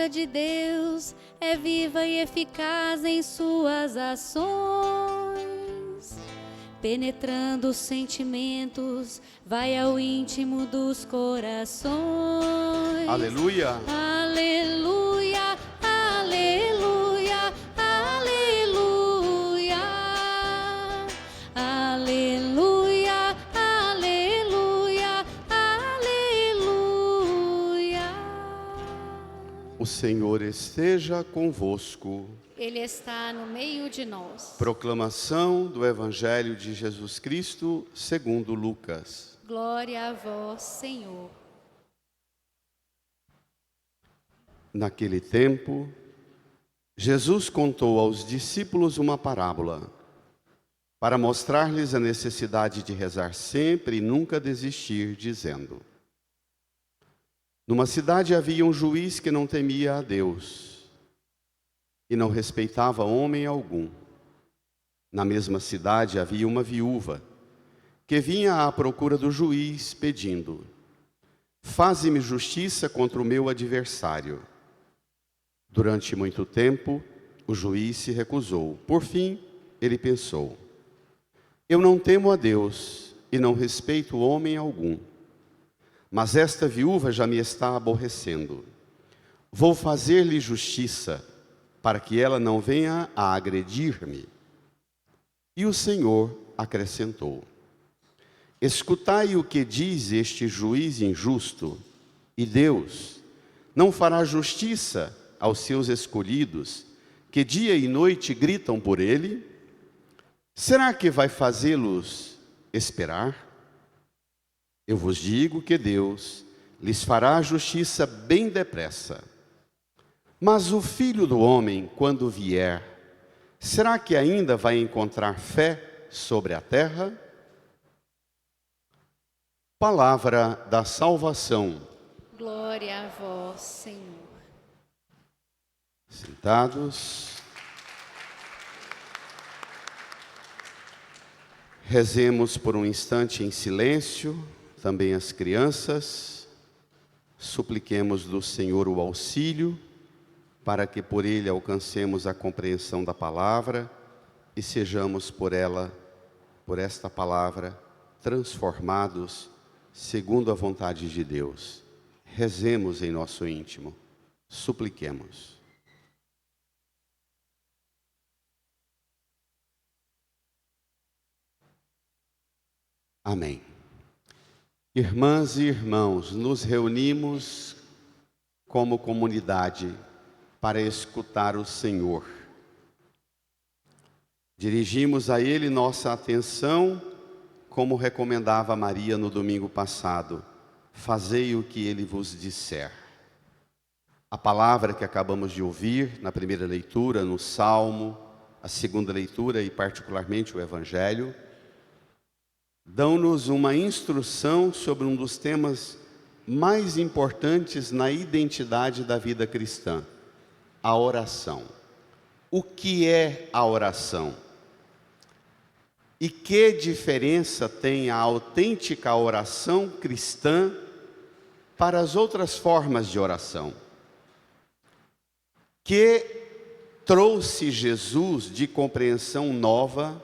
palavra de Deus é viva e eficaz em suas ações, penetrando os sentimentos, vai ao íntimo dos corações. Aleluia! Aleluia, aleluia, aleluia, aleluia, aleluia, aleluia. O Senhor esteja convosco. Ele está no meio de nós. Proclamação do Evangelho de Jesus Cristo segundo Lucas. Glória a vós, Senhor. Naquele tempo, Jesus contou aos discípulos uma parábola, para mostrar-lhes a necessidade de rezar sempre e nunca desistir, dizendo: Numa cidade havia um juiz que não temia a Deus e não respeitava homem algum. Na mesma cidade havia uma viúva que vinha à procura do juiz, pedindo: Faze-me justiça contra o meu adversário. Durante muito tempo, o juiz se recusou. Por fim, ele pensou: Eu não temo a Deus e não respeito homem algum, mas esta viúva já me está aborrecendo. Vou fazer-lhe justiça, para que ela não venha a agredir-me. E o Senhor acrescentou: Escutai o que diz este juiz injusto, e Deus não fará justiça aos seus escolhidos, que dia e noite gritam por ele? Será que vai fazê-los esperar? Eu vos digo que Deus lhes fará justiça bem depressa. Mas o Filho do Homem, quando vier, será que ainda vai encontrar fé sobre a terra? Palavra da salvação. Glória a vós, Senhor. Sentados. Rezemos por um instante em silêncio, também as crianças. Supliquemos do Senhor o auxílio, para que por ele alcancemos a compreensão da palavra e sejamos por esta palavra, transformados segundo a vontade de Deus. Rezemos em nosso íntimo, supliquemos. Amém. Irmãs e irmãos, nos reunimos como comunidade para escutar o Senhor. Dirigimos a Ele nossa atenção, como recomendava Maria no domingo passado: fazei o que Ele vos disser. A palavra que acabamos de ouvir na primeira leitura, no Salmo, a segunda leitura e particularmente o Evangelho, dão-nos uma instrução sobre um dos temas mais importantes na identidade da vida cristã: a oração. O que é a oração? E que diferença tem a autêntica oração cristã para as outras formas de oração? Que trouxe Jesus de compreensão nova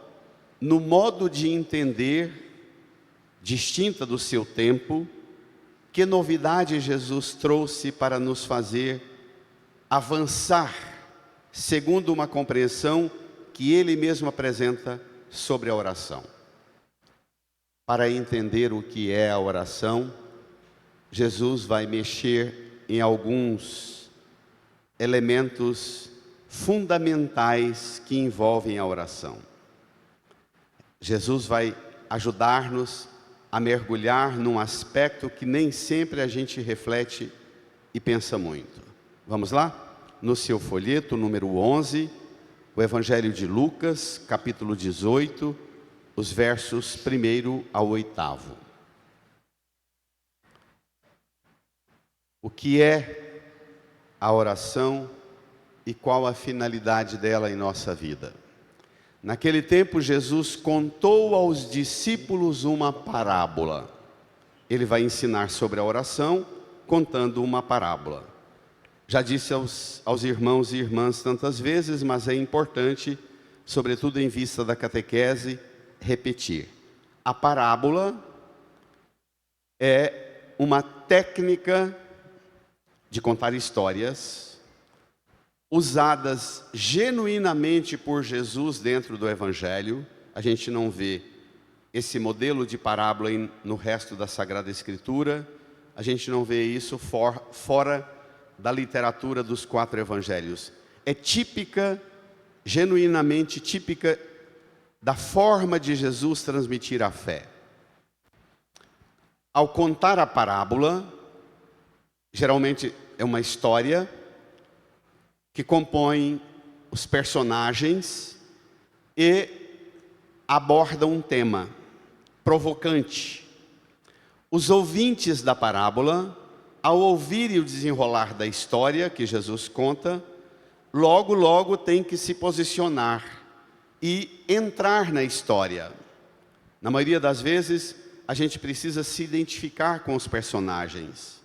no modo de entender, distinta do seu tempo? Que novidade Jesus trouxe para nos fazer avançar segundo uma compreensão que Ele mesmo apresenta sobre a oração? Para entender o que é a oração, Jesus vai mexer em alguns elementos fundamentais que envolvem a oração. Jesus vai ajudar-nos a mergulhar num aspecto que nem sempre a gente reflete e pensa muito. Vamos lá? No seu folheto, número 11, o Evangelho de Lucas, capítulo 18, os versos 1 ao 8. O que é a oração e qual a finalidade dela em nossa vida? Naquele tempo, Jesus contou aos discípulos uma parábola. Ele vai ensinar sobre a oração, contando uma parábola. Já disse aos irmãos e irmãs tantas vezes, mas é importante, sobretudo em vista da catequese, repetir. A parábola é uma técnica de contar histórias usadas genuinamente por Jesus dentro do Evangelho. A gente não vê esse modelo de parábola no resto da Sagrada Escritura. A gente não vê isso fora da literatura dos 4 Evangelhos. É típica, genuinamente típica da forma de Jesus transmitir a fé. Ao contar a parábola, geralmente é uma história que compõe os personagens e aborda um tema provocante. Os ouvintes da parábola, ao ouvirem o desenrolar da história que Jesus conta, logo tem que se posicionar e entrar na história. Na maioria das vezes, a gente precisa se identificar com os personagens,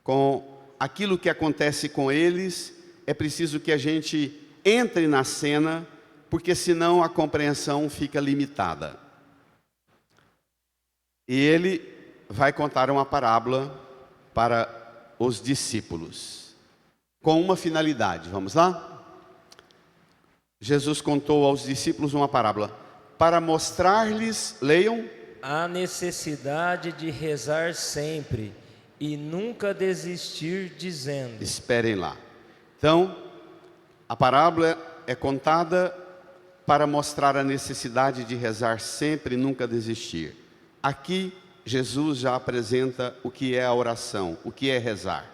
com aquilo que acontece com eles. É preciso que a gente entre na cena, porque senão a compreensão fica limitada. E ele vai contar uma parábola para os discípulos, com uma finalidade. Vamos lá? Jesus contou aos discípulos uma parábola para mostrar-lhes, leiam, a necessidade de rezar sempre e nunca desistir, dizendo. Esperem lá. Então, a parábola é contada para mostrar a necessidade de rezar sempre e nunca desistir. Aqui, Jesus já apresenta o que é a oração, o que é rezar.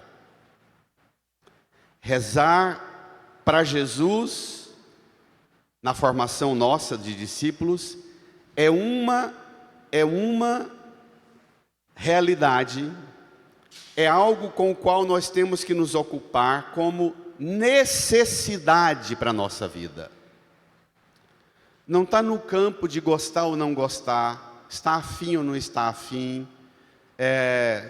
Rezar para Jesus, na formação nossa de discípulos, é uma realidade, é algo com o qual nós temos que nos ocupar como necessidade para a nossa vida. Não está no campo de gostar ou não gostar, está afim ou não está afim,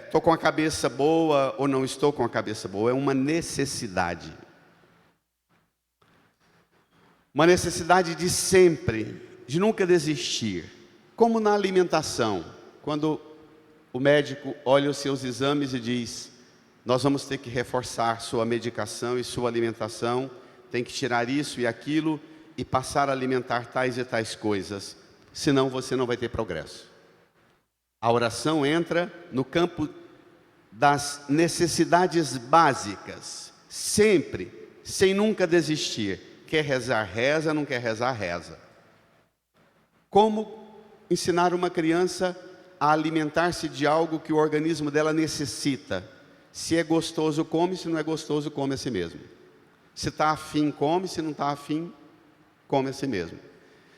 estou com a cabeça boa ou não estou com a cabeça boa. É uma necessidade. Uma necessidade de sempre, de nunca desistir. Como na alimentação, quando o médico olha os seus exames e diz: nós vamos ter que reforçar sua medicação e sua alimentação, tem que tirar isso e aquilo e passar a alimentar tais e tais coisas, senão você não vai ter progresso. A oração entra no campo das necessidades básicas, sempre, sem nunca desistir. Quer rezar, reza, não quer rezar, reza. Como ensinar uma criança a alimentar-se de algo que o organismo dela necessita? Se é gostoso, come; se não é gostoso, come a si mesmo. Se está afim, come; se não está afim, come a si mesmo.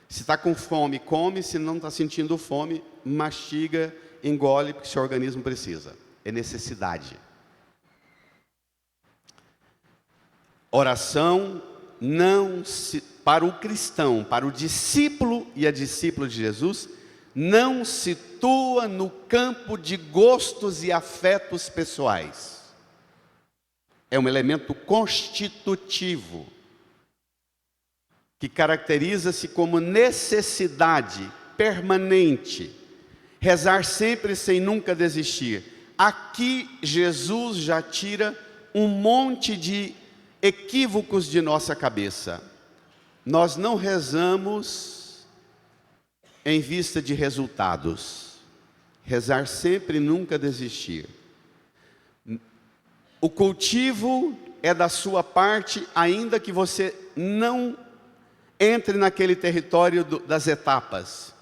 Se está com fome, come; se não está sentindo fome, mastiga, engole, porque seu organismo precisa. É necessidade. Oração para o cristão, para o discípulo e a discípula de Jesus, não situa no campo de gostos e afetos pessoais. É um elemento constitutivo, que caracteriza-se como necessidade permanente. Rezar sempre sem nunca desistir. Aqui Jesus já tira um monte de equívocos de nossa cabeça. Nós não rezamos em vista de resultados. Rezar sempre e nunca desistir. O cultivo é da sua parte, ainda que você não entre naquele território das etapas.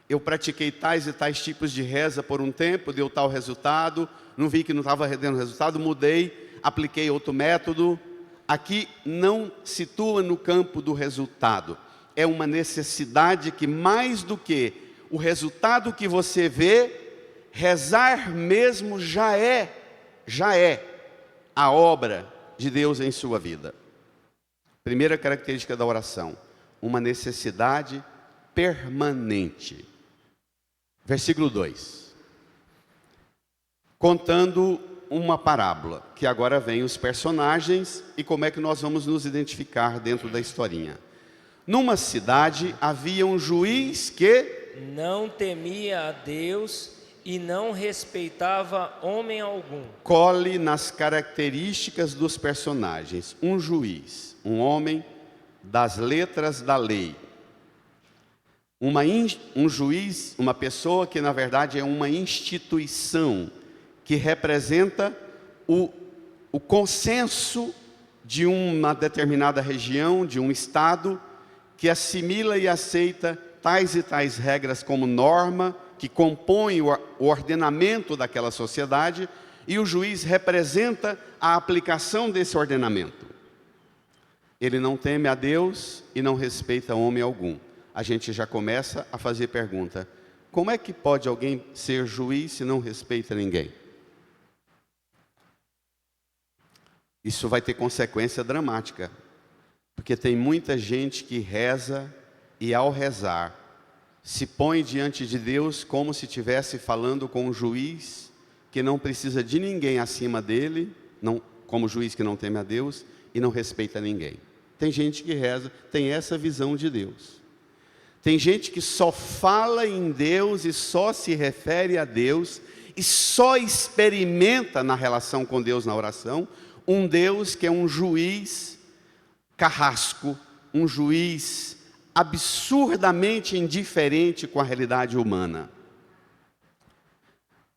Eu pratiquei tais e tais tipos de reza por um tempo, deu tal resultado, não vi que não estava dando resultado, mudei, apliquei outro método. Aqui não situa no campo do resultado. É uma necessidade que, mais do que o resultado que você vê, rezar mesmo já é a obra de Deus em sua vida. Primeira característica da oração: uma necessidade permanente. Versículo 2. Contando uma parábola, que agora vem os personagens e como é que nós vamos nos identificar dentro da historinha. Numa cidade havia um juiz que não temia a Deus e não respeitava homem algum. colhe nas características dos personagens. Um juiz, um homem das letras da lei. Um juiz, uma pessoa que na verdade é uma instituição que representa o consenso de uma determinada região, de um estado, que assimila e aceita tais e tais regras como norma, que compõem o ordenamento daquela sociedade, e o juiz representa a aplicação desse ordenamento. Ele não teme a Deus e não respeita homem algum. A gente já começa a fazer pergunta: como é que pode alguém ser juiz se não respeita ninguém? Isso vai ter consequência dramática, porque tem muita gente que reza e ao rezar se põe diante de Deus como se estivesse falando com um juiz que não precisa de ninguém acima dele, como juiz que não teme a Deus e não respeita ninguém. Tem gente que reza, tem essa visão de Deus. Tem gente que só fala em Deus e só se refere a Deus e só experimenta na relação com Deus na oração um Deus que é um juiz carrasco, um juiz absurdamente indiferente com a realidade humana.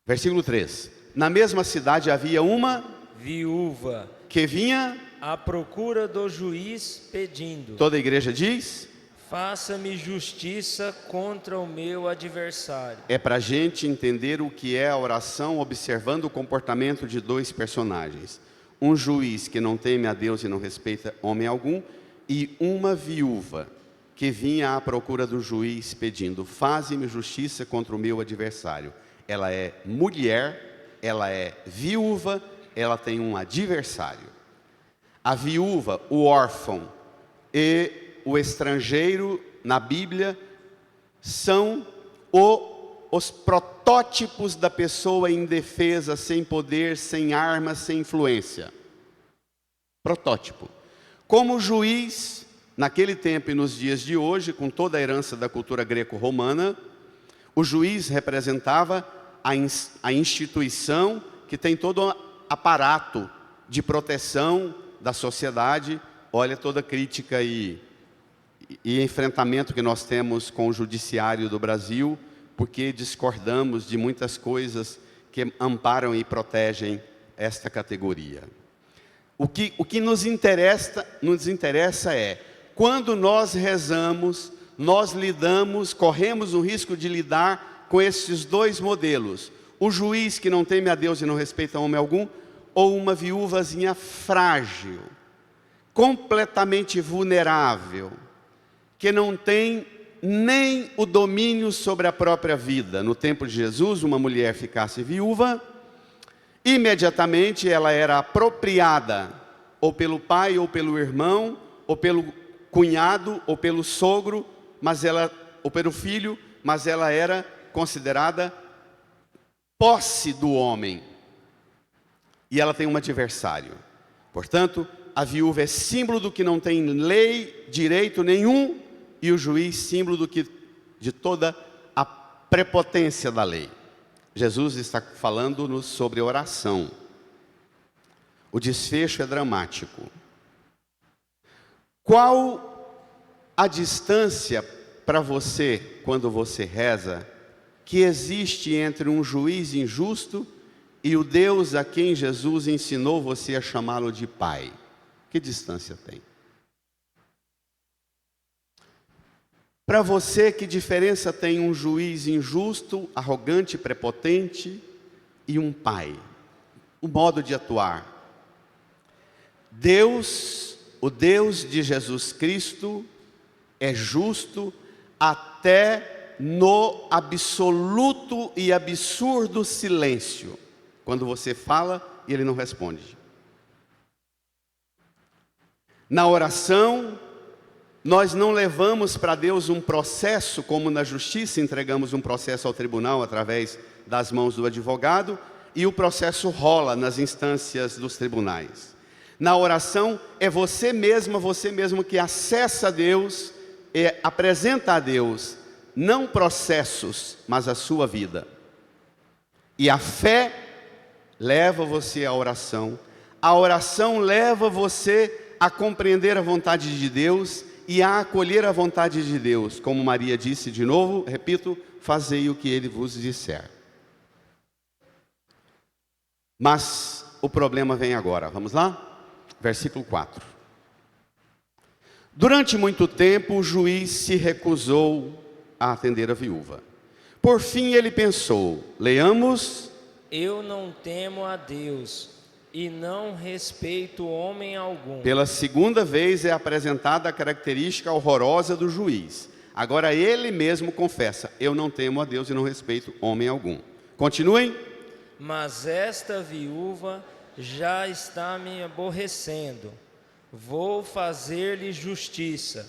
Versículo 3. Na mesma cidade havia uma viúva que vinha à procura do juiz pedindo: toda a igreja diz: faça-me justiça contra o meu adversário. É para a gente entender o que é a oração, observando o comportamento de dois personagens. Um juiz que não teme a Deus e não respeita homem algum, e uma viúva que vinha à procura do juiz pedindo: faze-me justiça contra o meu adversário. Ela é mulher, ela é viúva, ela tem um adversário. A viúva, o órfão e o estrangeiro na Bíblia são os protótipos da pessoa indefesa, sem poder, sem armas, sem influência. Protótipo. Como juiz, naquele tempo e nos dias de hoje, com toda a herança da cultura greco-romana, o juiz representava a instituição que tem todo um aparato de proteção da sociedade. Olha toda a crítica e enfrentamento que nós temos com o judiciário do Brasil, porque discordamos de muitas coisas que amparam e protegem esta categoria. O que nos interessa é, quando nós rezamos, nós corremos o risco de lidar com esses dois modelos: o juiz que não teme a Deus e não respeita homem algum, ou uma viúvazinha frágil, completamente vulnerável, que não tem nem o domínio sobre a própria vida. No tempo de Jesus, uma mulher ficasse viúva, imediatamente ela era apropriada, ou pelo pai, ou pelo irmão, ou pelo cunhado, ou pelo sogro, ou pelo filho, mas ela era considerada posse do homem. E ela tem um adversário. Portanto, a viúva é símbolo do que não tem lei, direito nenhum, e o juiz símbolo de toda a prepotência da lei. Jesus está falando-nos sobre oração. O desfecho é dramático. Qual a distância para você, quando você reza, que existe entre um juiz injusto e o Deus a quem Jesus ensinou você a chamá-lo de Pai? Que distância tem? Para você, que diferença tem um juiz injusto, arrogante, prepotente e um pai? O modo de atuar. Deus, o Deus de Jesus Cristo, é justo até no absoluto e absurdo silêncio. Quando você fala e ele não responde. Na oração, nós não levamos para Deus um processo, como na justiça entregamos um processo ao tribunal através das mãos do advogado. e o processo rola nas instâncias dos tribunais. Na oração, é você mesmo que acessa a Deus e apresenta a Deus, não processos, mas a sua vida. E a fé leva você à oração. A oração leva você a compreender a vontade de Deus e a acolher a vontade de Deus. Como Maria disse de novo, repito, fazei o que Ele vos disser. Mas o problema vem agora, vamos lá? Versículo 4. Durante muito tempo o juiz se recusou a atender a viúva. Por fim ele pensou, leamos: Eu não temo a Deus e não respeito homem algum. Pela segunda vez é apresentada a característica horrorosa do juiz. Agora ele mesmo confessa, eu não temo a Deus e não respeito homem algum. Continuem. Mas esta viúva já está me aborrecendo. Vou fazer-lhe justiça,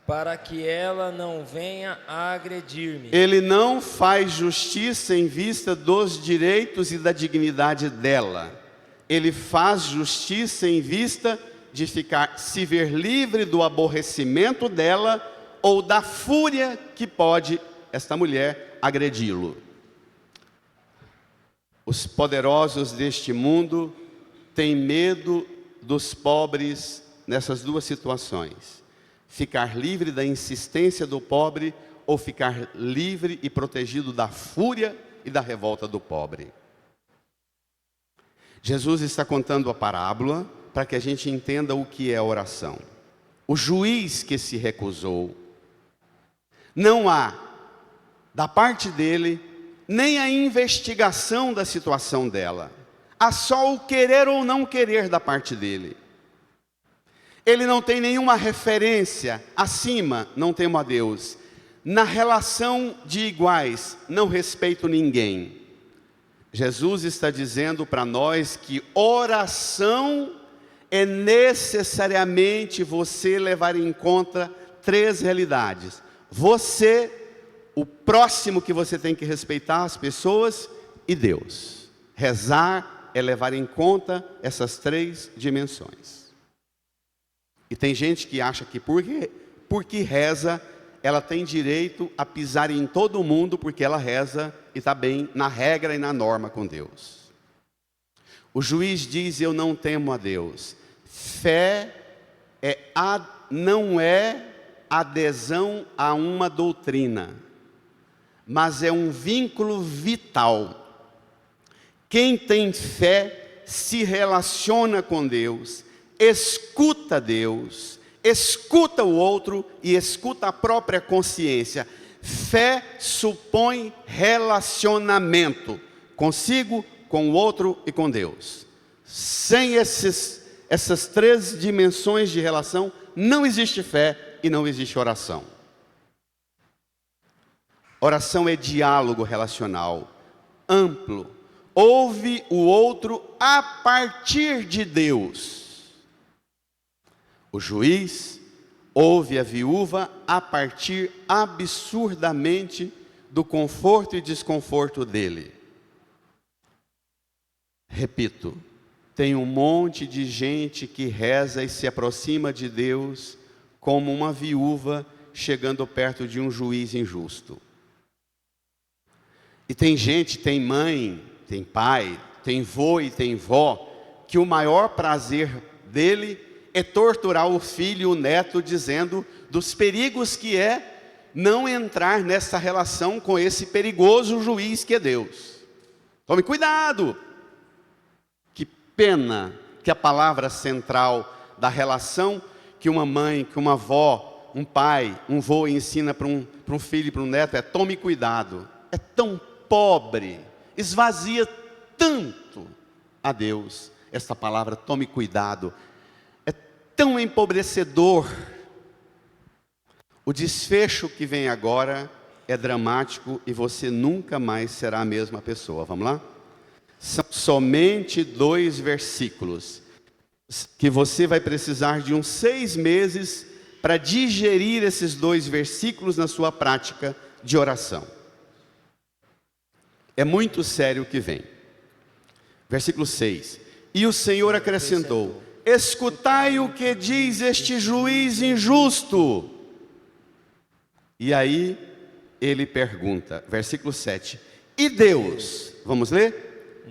para que ela não venha a agredir-me. Ele não faz justiça em vista dos direitos e da dignidade dela. Ele faz justiça em vista de se ver livre do aborrecimento dela ou da fúria que pode esta mulher agredi-lo. Os poderosos deste mundo têm medo dos pobres nessas duas situações. Ficar livre da insistência do pobre ou ficar livre e protegido da fúria e da revolta do pobre. Jesus está contando a parábola para que a gente entenda o que é a oração. O juiz que se recusou, não há da parte dele nem a investigação da situação dela. Há só o querer ou não querer da parte dele. Ele não tem nenhuma referência acima, não temo a Deus. Na relação de iguais, não respeito ninguém. Jesus está dizendo para nós que oração é necessariamente você levar em conta três realidades. Você, o próximo que você tem que respeitar, as pessoas e Deus. Rezar é levar em conta essas três dimensões. E tem gente que acha que porque reza, ela tem direito a pisar em todo mundo porque ela reza e está bem na regra e na norma com Deus. O juiz diz, eu não temo a Deus. Fé não é adesão a uma doutrina, mas é um vínculo vital. Quem tem fé se relaciona com Deus, escuta Deus, escuta o outro e escuta a própria consciência. Fé supõe relacionamento consigo, com o outro e com Deus. Sem essas três dimensões de relação, não existe fé e não existe oração. Oração é diálogo relacional, amplo. Ouve o outro a partir de Deus. O juiz ouve a viúva a partir absurdamente do conforto e desconforto dele. Repito, tem um monte de gente que reza e se aproxima de Deus como uma viúva chegando perto de um juiz injusto. E tem gente, tem mãe, tem pai, tem vô e tem vó, que o maior prazer dele é torturar o filho e o neto, dizendo dos perigos que é não entrar nessa relação com esse perigoso juiz que é Deus. Tome cuidado! Que pena que a palavra central da relação que uma mãe, que uma avó, um pai, um vô ensina para um filho e para um neto é tome cuidado. É tão pobre, esvazia tanto a Deus essa palavra tome cuidado. É tão empobrecedor. O desfecho que vem agora é dramático e você nunca mais será a mesma pessoa. Vamos lá? São somente 2 versículos que você vai precisar de uns 6 meses para digerir esses 2 versículos na sua prática de oração. É muito sério o que vem. Versículo 6. E o Senhor acrescentou: escutai o que diz este juiz injusto. E aí ele pergunta, versículo 7. E Deus, vamos ler?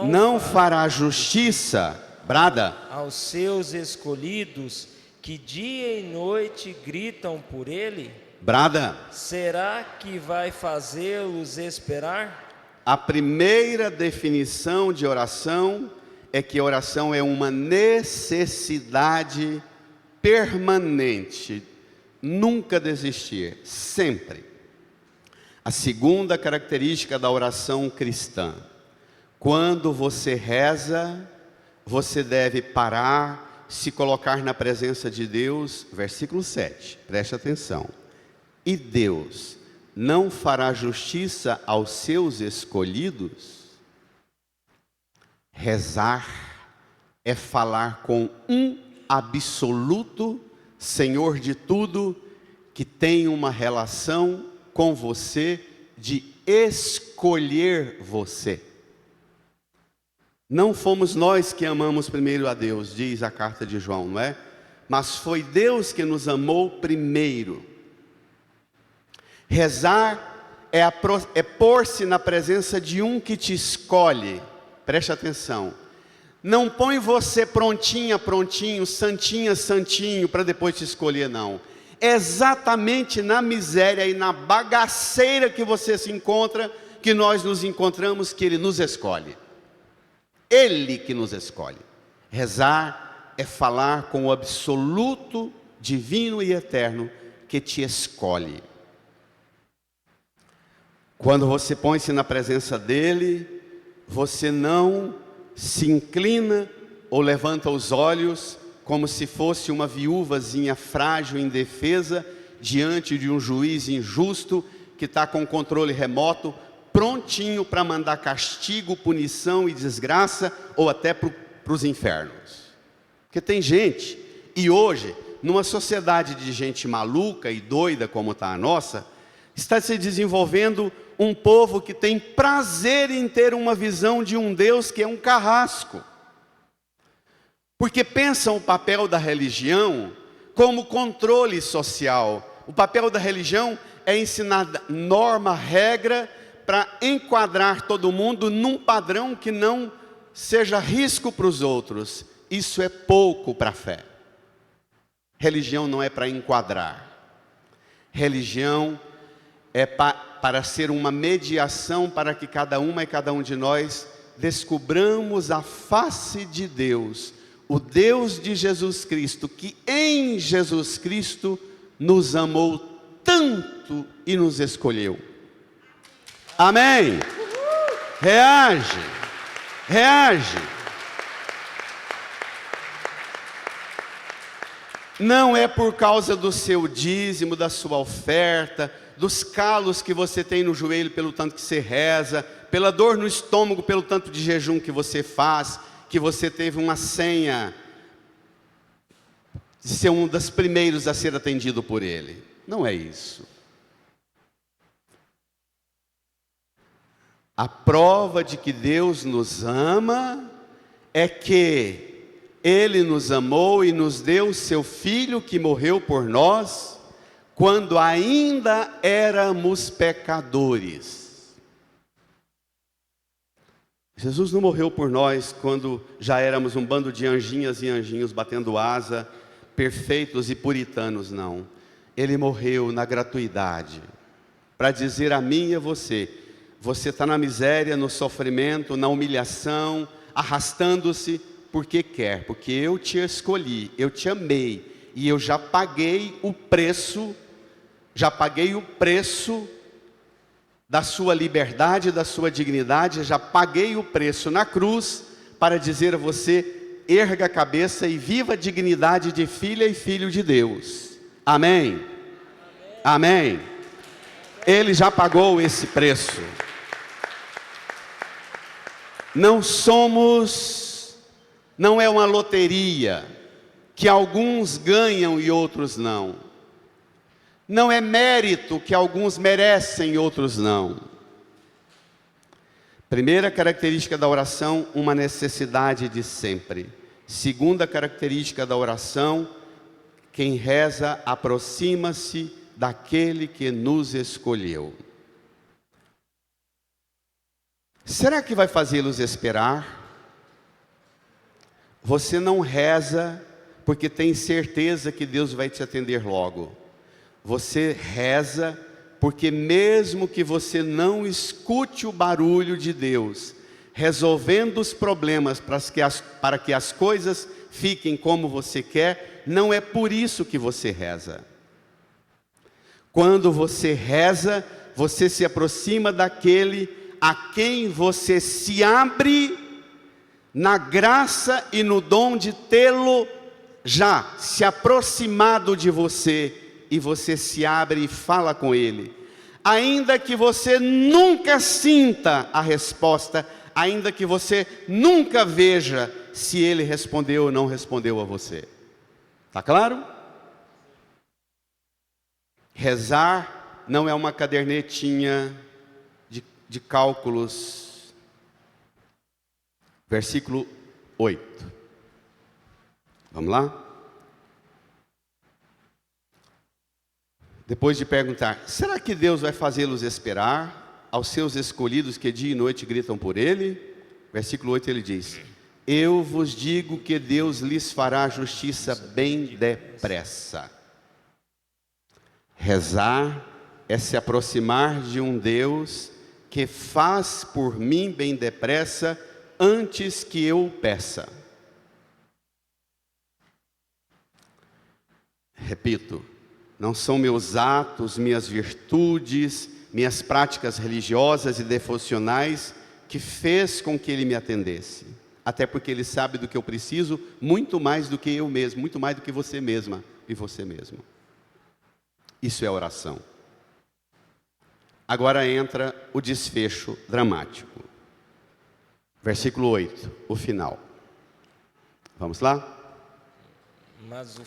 Não fará justiça, brada, aos seus escolhidos que dia e noite gritam por ele? Brada. Será que vai fazê-los esperar? A primeira definição de oração é que oração é uma necessidade permanente, nunca desistir, sempre. A segunda característica da oração cristã: quando você reza, você deve parar, se colocar na presença de Deus. Versículo 7, preste atenção. E Deus não fará justiça aos seus escolhidos? Rezar é falar com um absoluto Senhor de tudo, que tem uma relação com você de escolher você. Não fomos nós que amamos primeiro a Deus, diz a carta de João, não é? Mas foi Deus que nos amou primeiro. Rezar é pôr-se na presença de um que te escolhe. Preste atenção. Não põe você prontinha, prontinho, santinha, santinho, para depois te escolher, não. É exatamente na miséria e na bagaceira que você se encontra, que nós nos encontramos, que Ele nos escolhe. Ele que nos escolhe. Rezar é falar com o absoluto, divino e eterno, que te escolhe. Quando você põe-se na presença dEle, você não se inclina ou levanta os olhos como se fosse uma viúvazinha frágil, indefesa, diante de um juiz injusto que está com controle remoto, prontinho para mandar castigo, punição e desgraça, ou até para os infernos. Porque tem gente, e hoje, numa sociedade de gente maluca e doida como está a nossa, está se desenvolvendo um povo que tem prazer em ter uma visão de um Deus que é um carrasco. Porque pensam o papel da religião como controle social. O papel da religião é ensinar norma, regra, para enquadrar todo mundo num padrão que não seja risco para os outros. Isso é pouco para a fé. Religião não é para enquadrar. Religião é para ser uma mediação para que cada uma e cada um de nós descubramos a face de Deus, o Deus de Jesus Cristo, que em Jesus Cristo nos amou tanto e nos escolheu. Amém? Reage, reage. Não é por causa do seu dízimo, da sua oferta, dos calos que você tem no joelho pelo tanto que você reza, pela dor no estômago pelo tanto de jejum que você faz, que você teve uma senha de ser um dos primeiros a ser atendido por Ele. Não é isso. A prova de que Deus nos ama é que Ele nos amou e nos deu o seu Filho que morreu por nós, quando ainda éramos pecadores. Jesus não morreu por nós quando já éramos um bando de anjinhas e anjinhos batendo asa, perfeitos e puritanos, não. Ele morreu na gratuidade, para dizer a mim e a você: você está na miséria, no sofrimento, na humilhação, arrastando-se, porque quer, porque eu te escolhi, eu te amei, e eu já paguei o preço, da sua liberdade, da sua dignidade, já paguei o preço na cruz, para dizer a você: erga a cabeça e viva a dignidade de filha e filho de Deus. Amém? Amém? Ele já pagou esse preço. Não é uma loteria, que alguns ganham e outros não. Não é mérito que alguns merecem e outros não. Primeira característica da oração, uma necessidade de sempre. Segunda característica da oração, quem reza aproxima-se daquele que nos escolheu. Será que vai fazê-los esperar? Você não reza porque tem certeza que Deus vai te atender logo. Você reza porque mesmo que você não escute o barulho de Deus, resolvendo os problemas para que as coisas fiquem como você quer, não é por isso que você reza. Quando você reza, você se aproxima daquele a quem você se abre na graça e no dom de tê-lo já se aproximado de você, e você se abre e fala com ele. Ainda que você nunca sinta a resposta, ainda que você nunca veja se ele respondeu ou não respondeu a você. Está claro? Rezar não é uma cadernetinha de cálculos. Versículo 8. Vamos lá? Depois de perguntar, será que Deus vai fazê-los esperar, aos seus escolhidos que dia e noite gritam por Ele? Versículo 8 ele diz, eu vos digo que Deus lhes fará justiça bem depressa. Rezar é se aproximar de um Deus que faz por mim bem depressa, antes que eu o peça. Repito, não são meus atos, minhas virtudes, minhas práticas religiosas e devocionais que fez com que ele me atendesse. Até porque ele sabe do que eu preciso, muito mais do que eu mesmo, muito mais do que você mesma e você mesmo. Isso é oração. Agora entra o desfecho dramático. Versículo 8, o final. Vamos lá?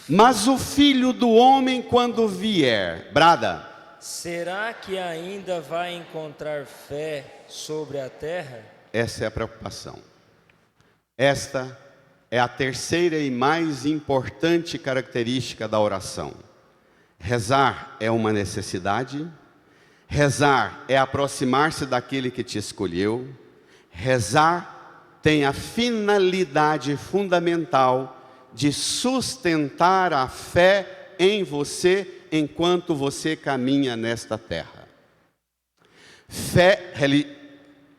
Mas o Filho do Homem, quando vier, brada, será que ainda vai encontrar fé sobre a terra? Essa é a preocupação. Esta é a terceira e mais importante característica da oração. Rezar é uma necessidade. Rezar é aproximar-se daquele que te escolheu. Rezar tem a finalidade fundamental de sustentar a fé em você enquanto você caminha nesta terra.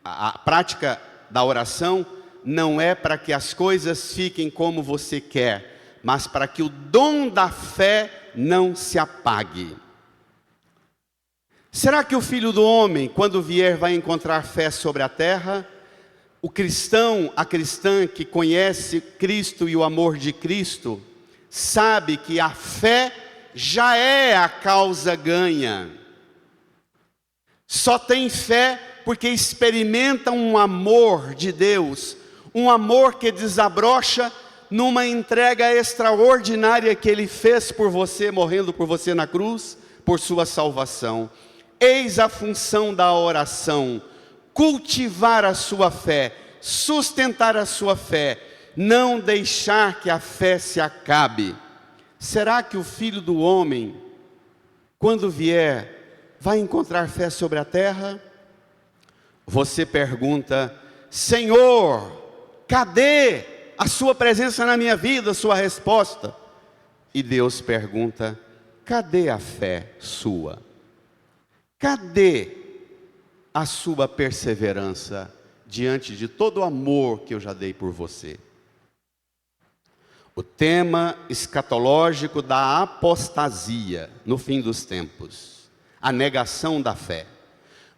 A prática da oração não é para que as coisas fiquem como você quer, mas para que o dom da fé não se apague. Será que o Filho do Homem, quando vier, vai encontrar fé sobre a terra? O cristão, a cristã que conhece Cristo e o amor de Cristo, sabe que a fé já é a causa ganha. Só tem fé porque experimenta um amor de Deus, um amor que desabrocha numa entrega extraordinária que Ele fez por você, morrendo por você na cruz, por sua salvação. Eis a função da oração: cultivar a sua fé, sustentar a sua fé, não deixar que a fé se acabe. Será que o Filho do Homem, quando vier, vai encontrar fé sobre a terra? Você pergunta, Senhor, cadê a sua presença na minha vida, a sua resposta? E Deus pergunta, cadê a fé sua? Cadê a sua perseverança diante de todo o amor que eu já dei por você? O tema escatológico da apostasia no fim dos tempos, a negação da fé.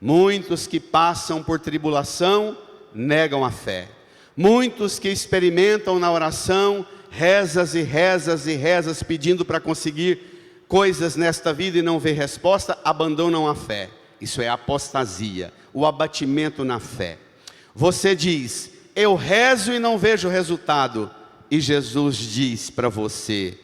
Muitos que passam por tribulação negam a fé. Muitos que experimentam na oração rezas e rezas e rezas pedindo para conseguir coisas nesta vida e não ver resposta, abandonam a fé. Isso é apostasia, o abatimento na fé. Você diz, eu rezo e não vejo resultado. E Jesus diz para você,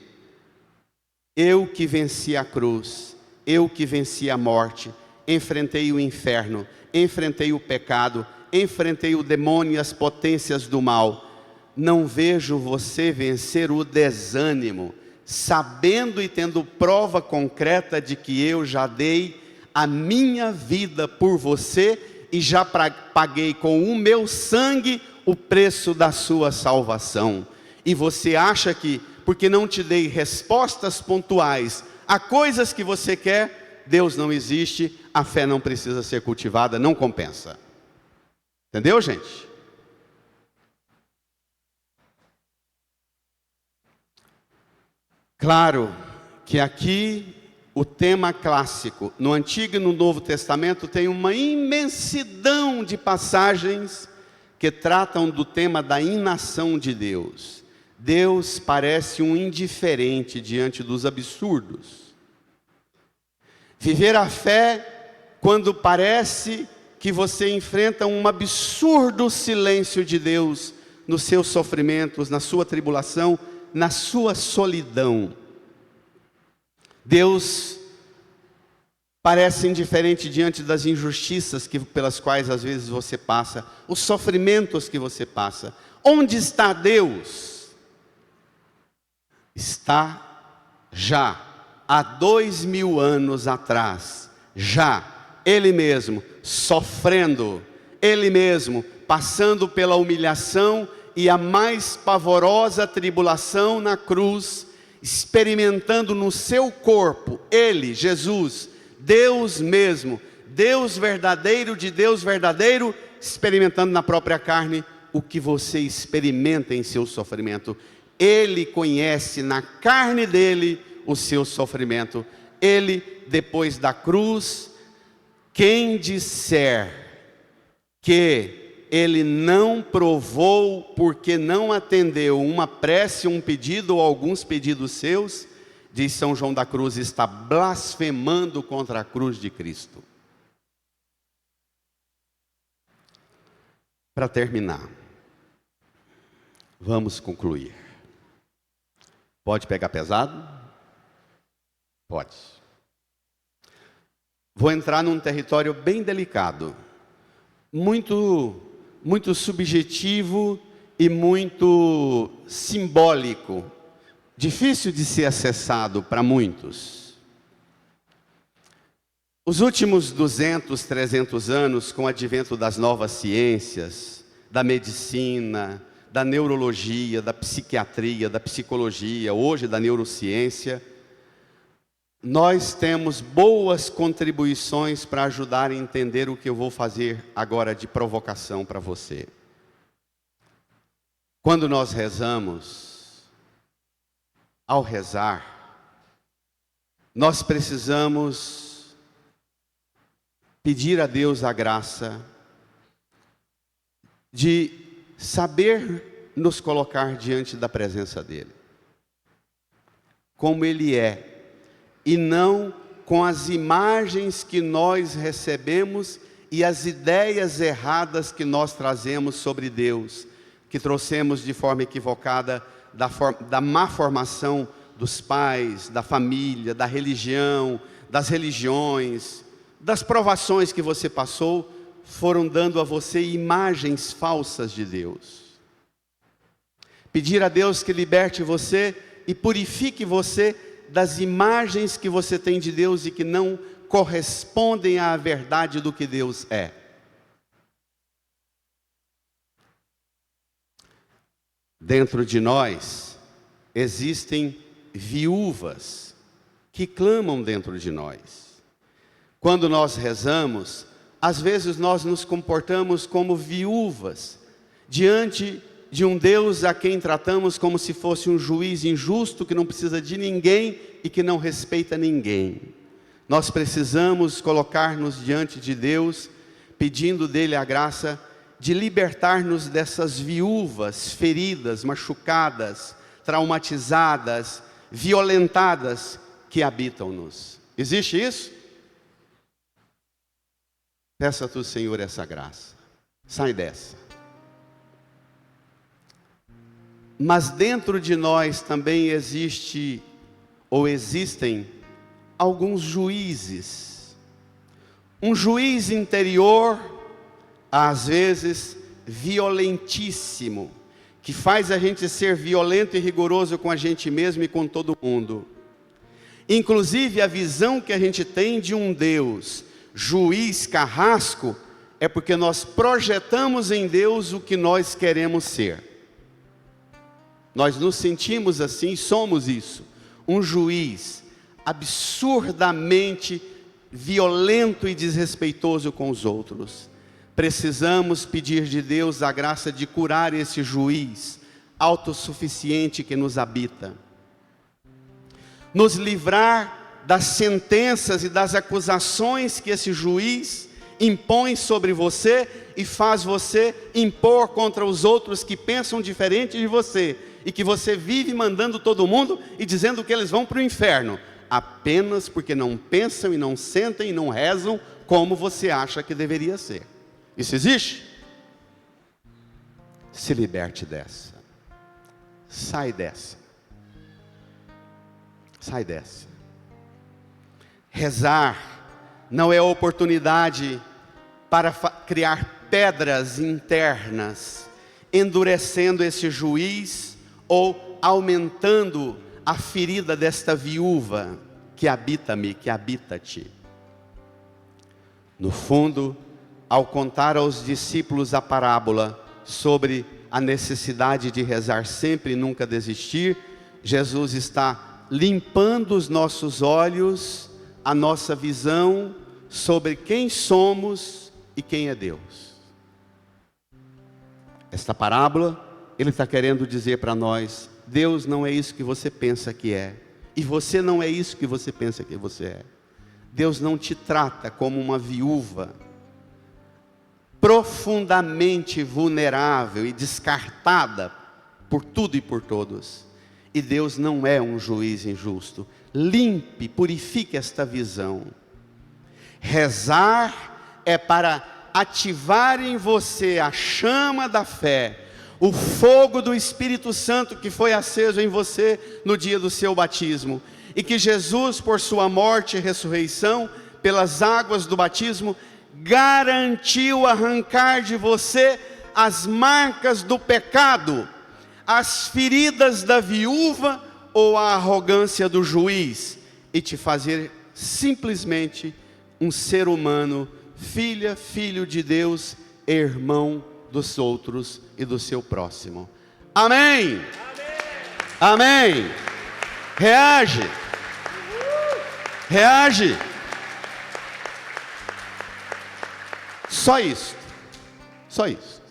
eu que venci a cruz, eu que venci a morte, enfrentei o inferno, enfrentei o pecado, enfrentei o demônio e as potências do mal. Não vejo você vencer o desânimo, sabendo e tendo prova concreta de que eu já dei a minha vida por você e já paguei com o meu sangue o preço da sua salvação. E você acha que, porque não te dei respostas pontuais a coisas que você quer, Deus não existe, a fé não precisa ser cultivada, não compensa. Entendeu, gente? Claro que aqui o tema clássico, no Antigo e no Novo Testamento, tem uma imensidão de passagens que tratam do tema da inação de Deus. Deus parece um indiferente diante dos absurdos. Viver a fé quando parece que você enfrenta um absurdo silêncio de Deus nos seus sofrimentos, na sua tribulação, na sua solidão. Deus parece indiferente diante das injustiças pelas quais às vezes você passa, os sofrimentos que você passa. Onde está Deus? Está já há 2000 anos atrás, já Ele mesmo sofrendo, Ele mesmo passando pela humilhação e a mais pavorosa tribulação na cruz, experimentando no seu corpo, Ele, Jesus, Deus mesmo, Deus verdadeiro de Deus verdadeiro, experimentando na própria carne o que você experimenta em seu sofrimento. Ele conhece na carne dele o seu sofrimento. Ele, depois da cruz, quem disser que ele não provou porque não atendeu uma prece, um pedido ou alguns pedidos seus, diz São João da Cruz, está blasfemando contra a cruz de Cristo. Para terminar, vamos concluir. Pode pegar pesado? Pode. Vou entrar num território bem delicado, muito subjetivo e muito simbólico, difícil de ser acessado para muitos. Os últimos 200, 300 anos, com o advento das novas ciências, da medicina, da neurologia, da psiquiatria, da psicologia, hoje da neurociência, nós temos boas contribuições para ajudar a entender o que eu vou fazer agora de provocação para você. Quando nós rezamos, ao rezar, nós precisamos pedir a Deus a graça de saber nos colocar diante da presença dEle, como Ele é, e não com as imagens que nós recebemos e as ideias erradas que nós trazemos sobre Deus, que trouxemos de forma equivocada da má formação dos pais, da família, da religião, das religiões, das provações que você passou, foram dando a você imagens falsas de Deus. Pedir a Deus que liberte você e purifique você das imagens que você tem de Deus e que não correspondem à verdade do que Deus é. Dentro de nós existem viúvas que clamam dentro de nós. Quando nós rezamos, às vezes nós nos comportamos como viúvas diante de um Deus a quem tratamos como se fosse um juiz injusto, que não precisa de ninguém e que não respeita ninguém. Nós precisamos colocar-nos diante de Deus, pedindo dele a graça de libertar-nos dessas viúvas feridas, machucadas, traumatizadas, violentadas que habitam-nos. Existe isso? Peça a tu, Senhor, essa graça. Sai dessa. Mas dentro de nós também existem alguns juízes. um juiz interior, às vezes violentíssimo, que faz a gente ser violento e rigoroso com a gente mesmo e com todo mundo. Inclusive a visão que a gente tem de um Deus juiz carrasco é porque nós projetamos em Deus o que nós queremos ser. Nós nos sentimos assim, somos isso, um juiz absurdamente violento e desrespeitoso com os outros. Precisamos pedir de Deus a graça de curar esse juiz autossuficiente que nos habita. Nos livrar das sentenças e das acusações que esse juiz impõe sobre você e faz você impor contra os outros que pensam diferente de você e que você vive mandando todo mundo e dizendo que eles vão para o inferno, apenas porque não pensam e não sentem e não rezam como você acha que deveria ser. Isso existe? Se liberte dessa. Sai dessa. Sai dessa. Rezar não é oportunidade para criar pedras internas, endurecendo esse juiz ou aumentando a ferida desta viúva que habita-me, que habita-te. No fundo, ao contar aos discípulos a parábola sobre a necessidade de rezar sempre e nunca desistir, Jesus está limpando os nossos olhos, a nossa visão sobre quem somos e quem é Deus. Esta parábola, ele está querendo dizer para nós: Deus não é isso que você pensa que é, e você não é isso que você pensa que você é. Deus não te trata como uma viúva profundamente vulnerável e descartada por tudo e por todos. E Deus não é um juiz injusto. Limpe, purifique esta visão. Rezar é para ativar em você a chama da fé, o fogo do Espírito Santo que foi aceso em você no dia do seu batismo, e que Jesus, por sua morte e ressurreição, pelas águas do batismo, garantiu arrancar de você as marcas do pecado, as feridas da viúva ou a arrogância do juiz, e te fazer simplesmente um ser humano, filha, filho de Deus, irmão dos outros e do seu próximo. Amém? Amém? Amém. Reage. Reage. Só isso. Só isso.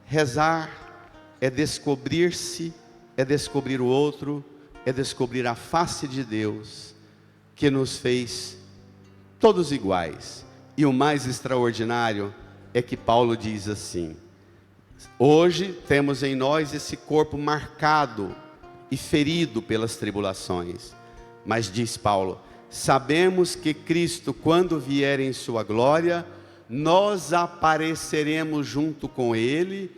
Rezar é descobrir-se, é descobrir o outro, é descobrir a face de Deus, que nos fez todos iguais. E o mais extraordinário é que Paulo diz assim: hoje temos em nós esse corpo marcado e ferido pelas tribulações, mas diz Paulo, sabemos que Cristo, quando vier em sua glória, nós apareceremos junto com Ele,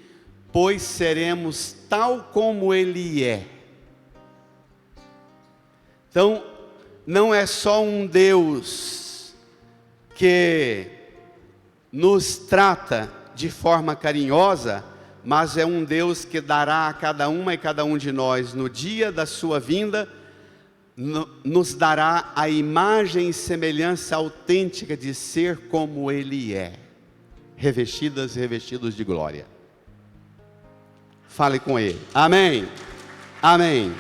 pois seremos tal como Ele é. Então, não é só um Deus que nos trata de forma carinhosa, mas é um Deus que dará a cada uma e cada um de nós, no dia da sua vinda, nos dará a imagem e semelhança autêntica de ser como Ele é, revestidos de glória. Fale com Ele. Amém. Amém.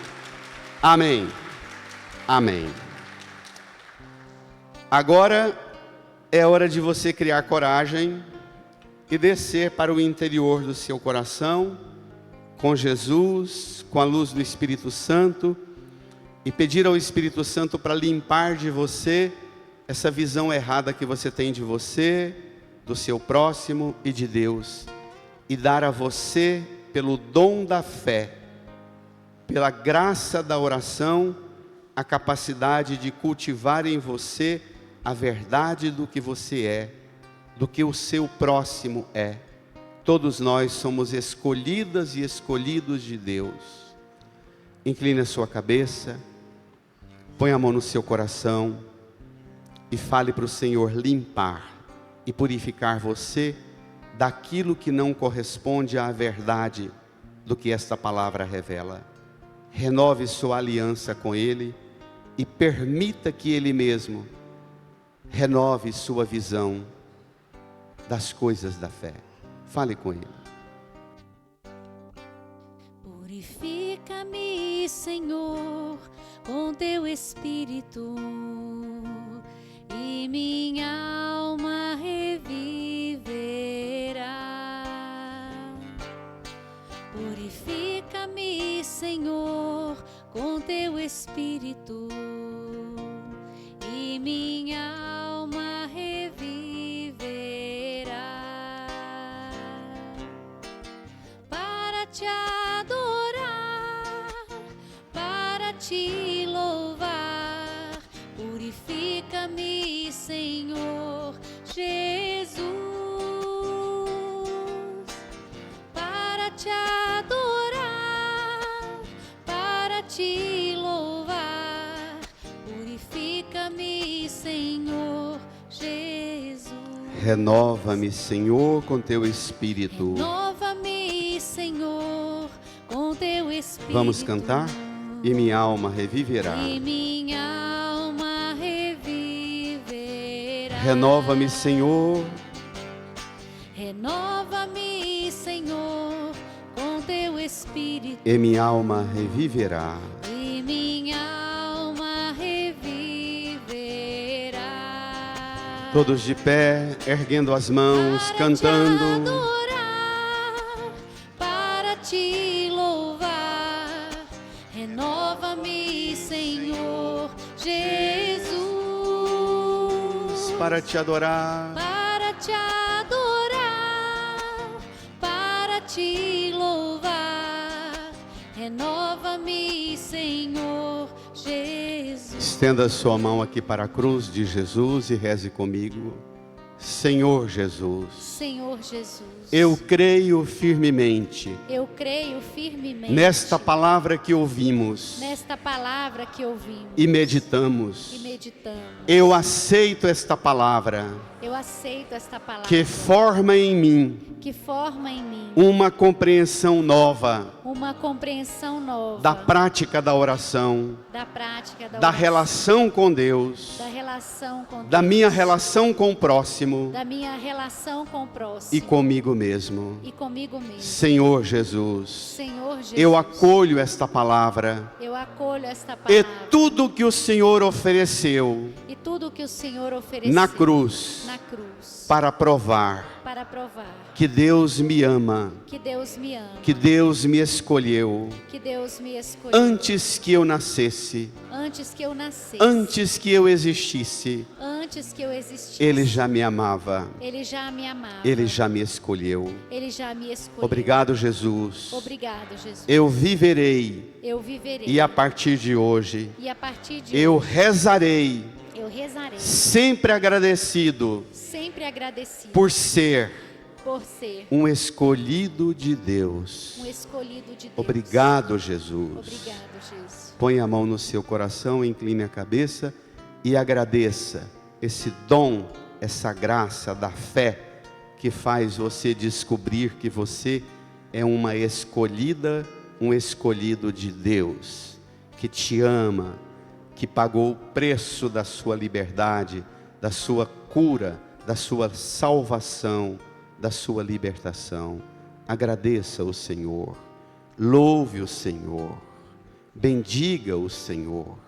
Amém. Amém. Agora é hora de você criar coragem e descer para o interior do seu coração, com Jesus, com a luz do Espírito Santo, e pedir ao Espírito Santo para limpar de você essa visão errada que você tem de você, do seu próximo e de Deus, e dar a você, pelo dom da fé, pela graça da oração, a capacidade de cultivar em você a verdade do que você é, do que o seu próximo é. Todos nós somos escolhidas e escolhidos de Deus. Incline a sua cabeça, põe a mão no seu coração, e fale para o Senhor limpar e purificar você daquilo que não corresponde à verdade do que esta palavra revela. Renove sua aliança com Ele e permita que Ele mesmo renove sua visão das coisas da fé. Fale com Ele. Purifica-me, Senhor, com teu Espírito, e minha alma reviverá. Purifica-me, Senhor, com teu Espírito, e minha alma reviverá. Para te adorar, para te louvar, purifica-me, Senhor Jesus. Para te adorar, para te louvar, purifica-me, Senhor Jesus. Renova-me, Senhor, com teu Espírito. Renova-me, Senhor, com teu Espírito. Vamos cantar? E minha alma reviverá. E minha alma reviverá. Renova-me, Senhor. Renova-me, Senhor, com teu Espírito. E minha alma reviverá. E minha alma reviverá. Todos de pé, erguendo as mãos, Para cantando. te adorar, para te louvar, renova-me, Senhor Jesus. Para te adorar. Para te adorar, para te louvar, renova-me, Senhor Jesus. Estenda sua mão aqui para a cruz de Jesus e reze comigo. Senhor Jesus, Senhor Jesus, eu creio firmemente eu creio firmemente nesta palavra que ouvimos nesta palavra que ouvimos e meditamos. Eu Eu aceito esta palavra aceito esta palavra que forma em mim que forma em mim uma compreensão nova uma compreensão nova da prática da oração, da prática da oração, relação com Deus, da relação com da Deus, minha relação com o próximo da minha relação com o próximo e comigo mesmo. e comigo mesmo. Senhor Jesus, Senhor Jesus, eu acolho esta palavra eu acolho esta e palavra tudo que o Senhor ofereceu e tudo que o Senhor ofereceu na cruz na cruz para provar para provar que Deus me ama, que Deus me ama, que Deus me escolheu que Deus me escolheu antes que eu nascesse, antes que eu nascesse, antes que eu existisse. antes que eu existisse. Ele já me amava, Ele já me amava, Ele já me escolheu. Ele já me escolheu. Obrigado, Jesus. Obrigado, Jesus. Eu viverei Eu viverei e a partir de hoje e a partir de eu hoje rezarei, eu rezarei, sempre agradecido sempre agradecido por ser por ser um escolhido de Deus. um escolhido de Deus. Obrigado, Jesus. Obrigado, Jesus. Põe a mão no seu coração, incline a cabeça e agradeça esse dom, essa graça da fé que faz você descobrir que você é uma escolhida, um escolhido de Deus, que te ama, que pagou o preço da sua liberdade, da sua cura, da sua salvação, da sua libertação. Agradeça o Senhor, louve o Senhor, bendiga o Senhor.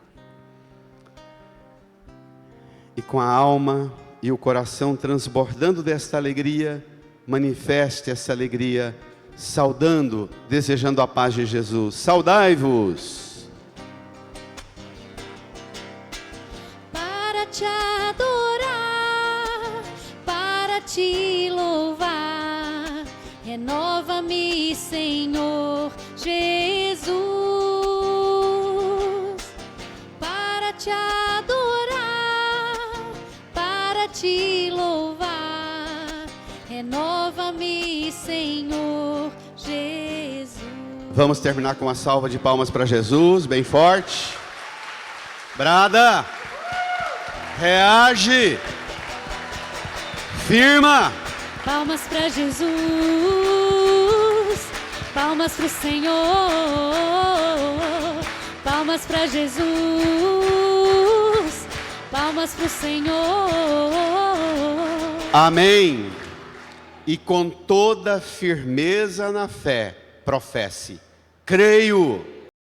E com a alma e o coração transbordando desta alegria, manifeste essa alegria, saudando, desejando a paz de Jesus. Saudai-vos! Para te adorar, para te louvar, renova-me, Senhor Jesus. Para te adorar, para te louvar, renova-me, Senhor Jesus. Vamos terminar com uma salva de palmas para Jesus, bem forte. Brada! Reage. Firma. Palmas para Jesus, palmas para o Senhor, palmas para Jesus, palmas para o Senhor. Amém. E com toda firmeza na fé, professe: creio